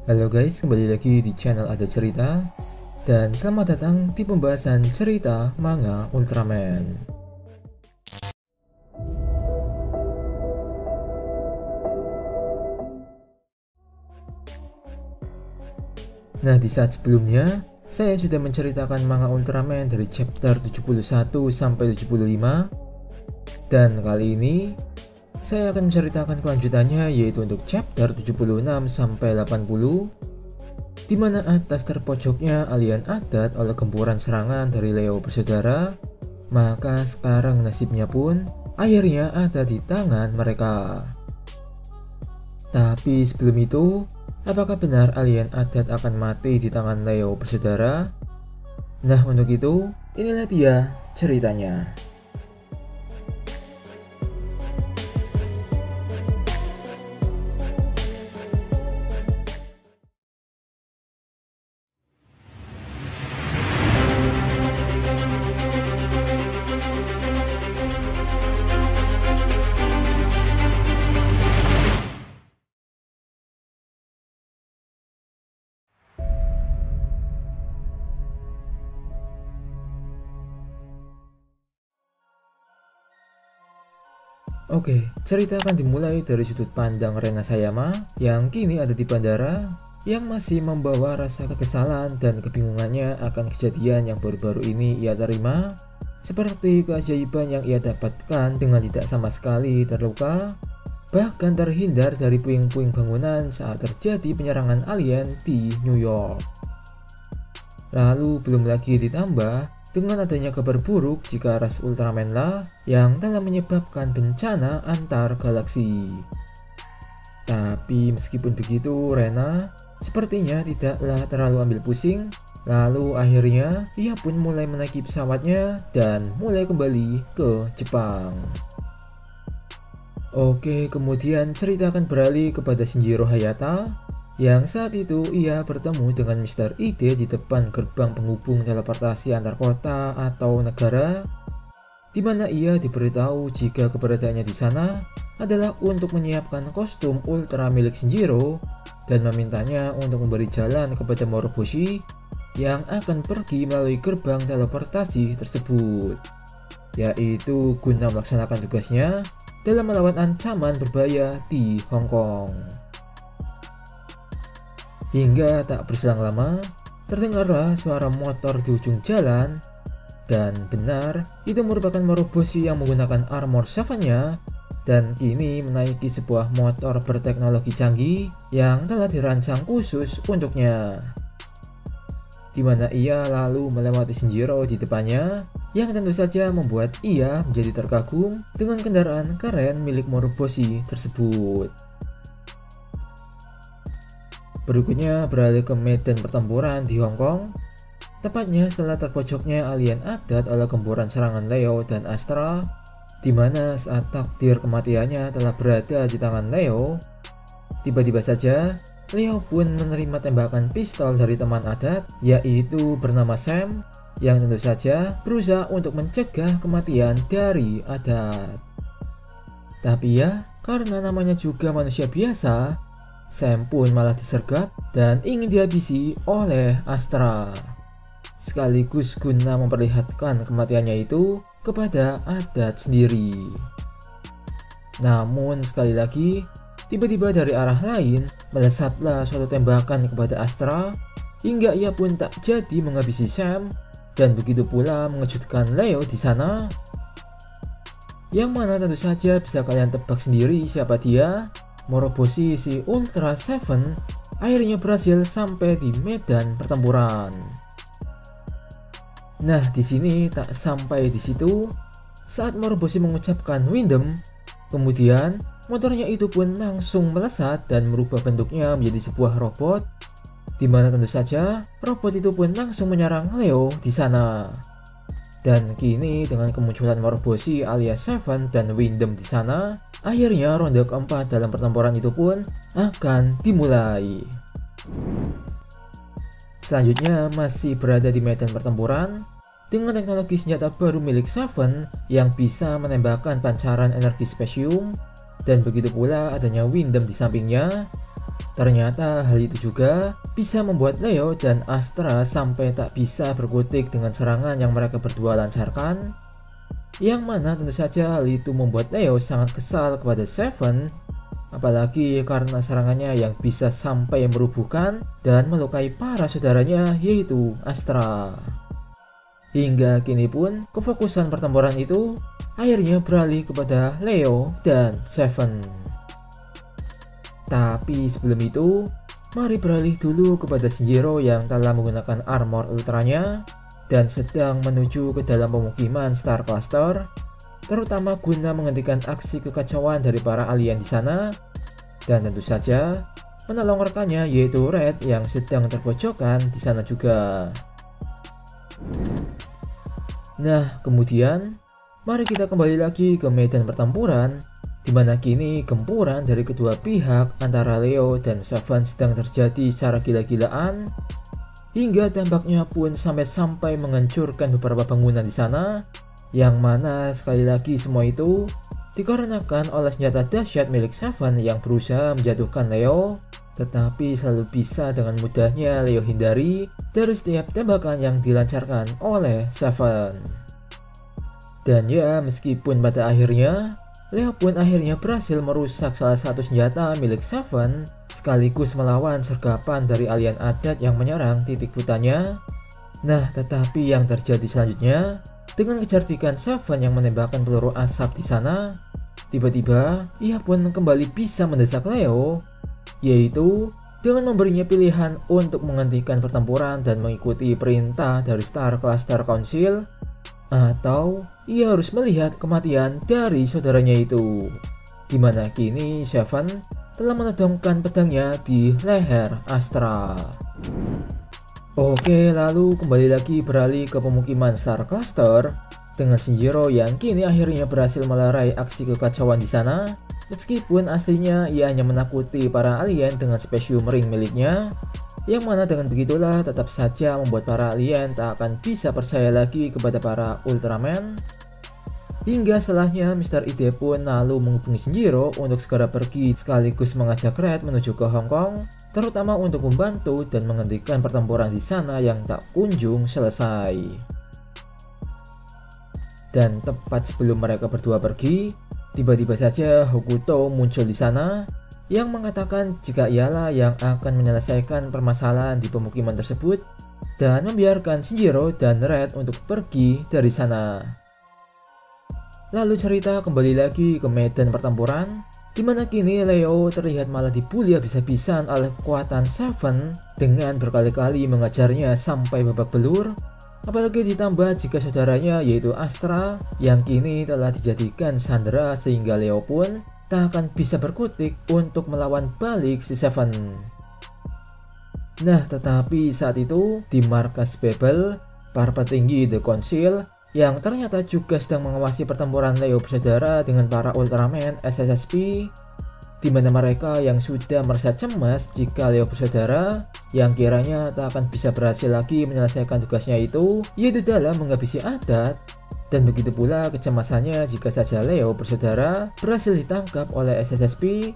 Halo guys, kembali lagi di channel Ada Cerita. Dan selamat datang di pembahasan cerita manga Ultraman. Nah, di saat sebelumnya saya sudah menceritakan manga Ultraman dari chapter 71 sampai 75. Dan kali ini saya akan menceritakan kelanjutannya, yaitu untuk chapter 76 sampai 80, di mana atas terpojoknya alien adat oleh gempuran serangan dari Leo bersaudara. Maka sekarang nasibnya pun akhirnya ada di tangan mereka. Tapi sebelum itu, apakah benar alien adat akan mati di tangan Leo bersaudara? Nah, untuk itu, inilah dia ceritanya. Oke, cerita akan dimulai dari sudut pandang Rena Sayama yang kini ada di bandara, yang masih membawa rasa kekesalan dan kebingungannya akan kejadian yang baru-baru ini ia terima, seperti keajaiban yang ia dapatkan dengan tidak sama sekali terluka, bahkan terhindar dari puing-puing bangunan saat terjadi penyerangan alien di New York. Lalu belum lagi ditambah dengan adanya kabar buruk jika ras Ultraman lah yang telah menyebabkan bencana antar galaksi. Tapi meskipun begitu, Rena sepertinya tidaklah terlalu ambil pusing. Lalu akhirnya ia pun mulai menaiki pesawatnya dan mulai kembali ke Jepang. Oke, kemudian cerita akan beralih kepada Shinjiro Hayata, yang saat itu ia bertemu dengan Mr. Ide di depan gerbang penghubung teleportasi antar kota atau negara, di mana ia diberitahu jika keberadaannya di sana adalah untuk menyiapkan kostum ultra milik Shinjiro dan memintanya untuk memberi jalan kepada Moroboshi yang akan pergi melalui gerbang teleportasi tersebut, yaitu guna melaksanakan tugasnya dalam melawan ancaman berbahaya di Hong Kong. Hingga tak berselang lama, terdengarlah suara motor di ujung jalan, dan benar itu merupakan Moroboshi yang menggunakan armor Savanya dan kini menaiki sebuah motor berteknologi canggih yang telah dirancang khusus untuknya, di mana ia lalu melewati Shinjiro di depannya, yang tentu saja membuat ia menjadi terkagum dengan kendaraan keren milik Moroboshi tersebut. Berikutnya beralih ke medan pertempuran di Hong Kong, tepatnya setelah terpojoknya alien adat oleh gempuran serangan Leo dan Astra, di mana saat takdir kematiannya telah berada di tangan Leo, tiba-tiba saja Leo pun menerima tembakan pistol dari teman adat, yaitu bernama Sam, yang tentu saja berusaha untuk mencegah kematian dari adat. Tapi ya, karena namanya juga manusia biasa, Sam pun malah disergap dan ingin dihabisi oleh Astra, sekaligus guna memperlihatkan kematiannya itu kepada adat sendiri. Namun sekali lagi, tiba-tiba dari arah lain melesatlah suatu tembakan kepada Astra, hingga ia pun tak jadi menghabisi Sam, dan begitu pula mengejutkan Leo di sana, yang mana tentu saja bisa kalian tebak sendiri siapa dia. Moroboshi si Ultra Seven akhirnya berhasil sampai di medan pertempuran. Nah, di sini tak sampai di situ, saat Moroboshi mengucapkan Windem, kemudian motornya itu pun langsung melesat dan merubah bentuknya menjadi sebuah robot, di mana tentu saja robot itu pun langsung menyerang Leo di sana. Dan kini dengan kemunculan Moroboshi alias Seven dan Windem di sana, akhirnya ronde keempat dalam pertempuran itu pun akan dimulai. Selanjutnya masih berada di medan pertempuran dengan teknologi senjata baru milik Seven yang bisa menembakkan pancaran energi spesium, dan begitu pula adanya Windem di sampingnya, Ternyata hal itu juga bisa membuat Leo dan Astra sampai tak bisa berkutik dengan serangan yang mereka berdua lancarkan, yang mana tentu saja hal itu membuat Leo sangat kesal kepada Seven, apalagi karena serangannya yang bisa sampai merubuhkan dan melukai para saudaranya yaitu Astra. Hingga kini pun kefokusan pertempuran itu akhirnya beralih kepada Leo dan Seven. Tapi sebelum itu, mari beralih dulu kepada Shinjiro yang telah menggunakan armor ultranya dan sedang menuju ke dalam pemukiman Star Cluster, terutama guna menghentikan aksi kekacauan dari para alien di sana, dan tentu saja menolong rekannya yaitu Red yang sedang terpojokan di sana juga. Nah, kemudian mari kita kembali lagi ke medan pertempuran, di mana kini gempuran dari kedua pihak antara Leo dan Seven sedang terjadi secara gila-gilaan, hingga dampaknya pun sampai menghancurkan beberapa bangunan di sana, yang mana sekali lagi semua itu dikarenakan oleh senjata dahsyat milik Seven yang berusaha menjatuhkan Leo, tetapi selalu bisa dengan mudahnya Leo hindari dari setiap tembakan yang dilancarkan oleh Seven. Dan ya, meskipun pada akhirnya Leo pun akhirnya berhasil merusak salah satu senjata milik Seven, sekaligus melawan sergapan dari alien adat yang menyerang titik butanya. Nah, tetapi yang terjadi selanjutnya, dengan kecerdikan Seven yang menembakkan peluru asap di sana, tiba-tiba ia pun kembali bisa mendesak Leo, yaitu dengan memberinya pilihan untuk menghentikan pertempuran dan mengikuti perintah dari Star Cluster Council, atau ia harus melihat kematian dari saudaranya itu, dimana kini Seven telah menodongkan pedangnya di leher Astra. Oke, lalu kembali lagi beralih ke pemukiman Star Cluster dengan Shinjiro yang kini akhirnya berhasil melerai aksi kekacauan di sana, meskipun aslinya ia hanya menakuti para alien dengan spesium ring miliknya, yang mana dengan begitulah tetap saja membuat para alien tak akan bisa percaya lagi kepada para Ultraman. Hingga setelahnya Mr. Ide pun lalu menghubungi Shinjiro untuk segera pergi sekaligus mengajak Red menuju ke Hong Kong, terutama untuk membantu dan menghentikan pertempuran di sana yang tak kunjung selesai. Dan tepat sebelum mereka berdua pergi, tiba-tiba saja Hokuto muncul di sana yang mengatakan jika ialah yang akan menyelesaikan permasalahan di pemukiman tersebut dan membiarkan Shinjiro dan Red untuk pergi dari sana. Lalu cerita kembali lagi ke medan pertempuran, di mana kini Leo terlihat malah dibully habis-habisan oleh kekuatan Seven dengan berkali-kali mengajarnya sampai babak belur, apalagi ditambah jika saudaranya yaitu Astra yang kini telah dijadikan sandera sehingga Leo pun tak akan bisa berkutik untuk melawan balik si Seven. Nah, tetapi saat itu di markas Babel, para petinggi The Council yang ternyata juga sedang mengawasi pertempuran Leo bersaudara dengan para Ultraman SSSP, di mana mereka yang sudah merasa cemas jika Leo bersaudara yang kiranya tak akan bisa berhasil lagi menyelesaikan tugasnya itu, yaitu dalam menghabisi adat. Dan begitu pula kecemasannya jika saja Leo bersaudara berhasil ditangkap oleh SSSP,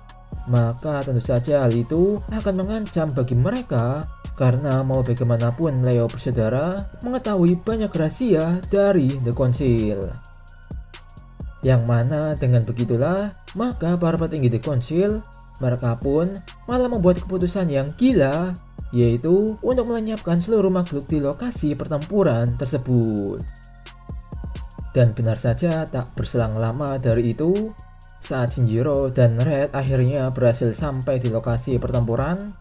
maka tentu saja hal itu akan mengancam bagi mereka, karena mau bagaimanapun Leo bersaudara mengetahui banyak rahasia dari The Council. Yang mana dengan begitulah, maka para petinggi The Council, mereka pun malah membuat keputusan yang gila, yaitu untuk melenyapkan seluruh makhluk di lokasi pertempuran tersebut. Dan benar saja tak berselang lama dari itu, saat Shinjiro dan Red akhirnya berhasil sampai di lokasi pertempuran,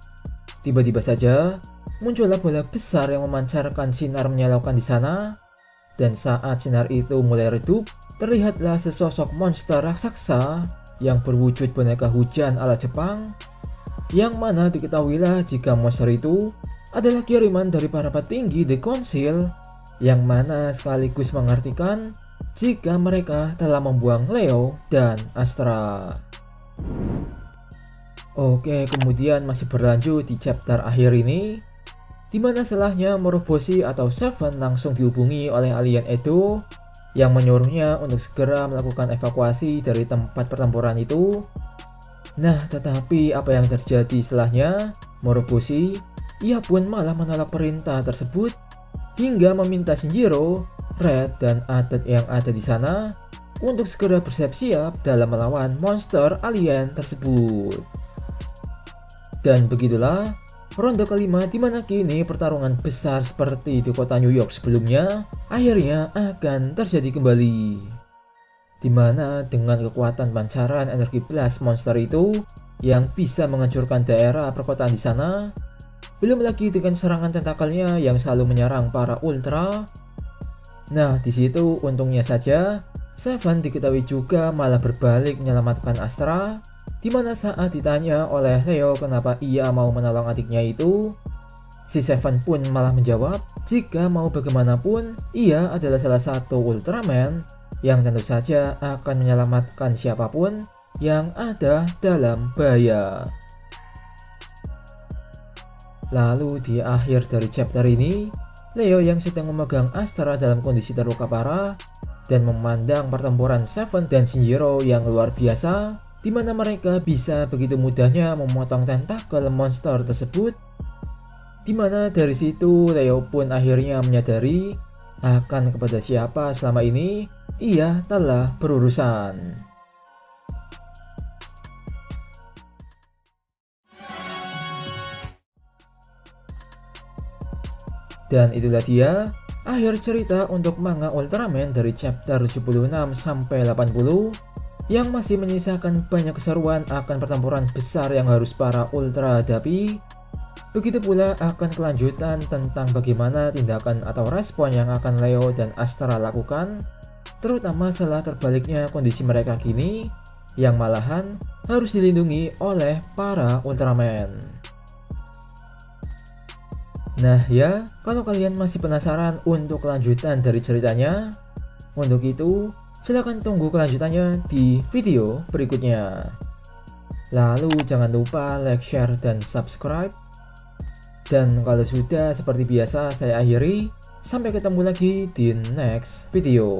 tiba-tiba saja muncullah bola besar yang memancarkan sinar menyilaukan di sana. Dan saat sinar itu mulai redup, terlihatlah sesosok monster raksasa yang berwujud boneka hujan ala Jepang, yang mana diketahuilah jika monster itu adalah kiriman dari para petinggi The Council, yang mana sekaligus mengartikan jika mereka telah membuang Leo dan Astra. Oke, kemudian masih berlanjut di chapter akhir ini, di mana setelahnya Moroboshi atau Seven langsung dihubungi oleh alien Edo yang menyuruhnya untuk segera melakukan evakuasi dari tempat pertempuran itu. Nah, tetapi apa yang terjadi setelahnya? Moroboshi, ia pun malah menolak perintah tersebut hingga meminta Shinjiro, Red, dan Atet yang ada di sana untuk segera bersiap-siap dalam melawan monster alien tersebut. Dan begitulah ronde kelima di mana kini pertarungan besar seperti di kota New York sebelumnya akhirnya akan terjadi kembali. Di mana dengan kekuatan pancaran energi blast monster itu yang bisa menghancurkan daerah perkotaan di sana, belum lagi dengan serangan tentakelnya yang selalu menyerang para ultra. Nah, di situ untungnya saja Seven diketahui juga malah berbalik menyelamatkan Astra, di mana saat ditanya oleh Leo kenapa ia mau menolong adiknya itu, si Seven pun malah menjawab jika mau bagaimanapun ia adalah salah satu Ultraman yang tentu saja akan menyelamatkan siapapun yang ada dalam bahaya. Lalu di akhir dari chapter ini, Leo yang sedang memegang Astra dalam kondisi terluka parah dan memandang pertempuran Seven dan Shinjiro yang luar biasa, di mana mereka bisa begitu mudahnya memotong tentakel monster tersebut. Di mana dari situ Leo pun akhirnya menyadari akan kepada siapa selama ini ia telah berurusan. Dan itulah dia akhir cerita untuk manga Ultraman dari chapter 76 sampai 80 yang masih menyisakan banyak keseruan akan pertempuran besar yang harus para ultra hadapi. Begitu pula akan kelanjutan tentang bagaimana tindakan atau respon yang akan Leo dan Astra lakukan, terutama setelah terbaliknya kondisi mereka kini yang malahan harus dilindungi oleh para Ultraman. Nah ya, kalau kalian masih penasaran untuk kelanjutan dari ceritanya, untuk itu silahkan tunggu kelanjutannya di video berikutnya. Lalu jangan lupa like, share, dan subscribe. Dan kalau sudah seperti biasa saya akhiri, sampai ketemu lagi di next video.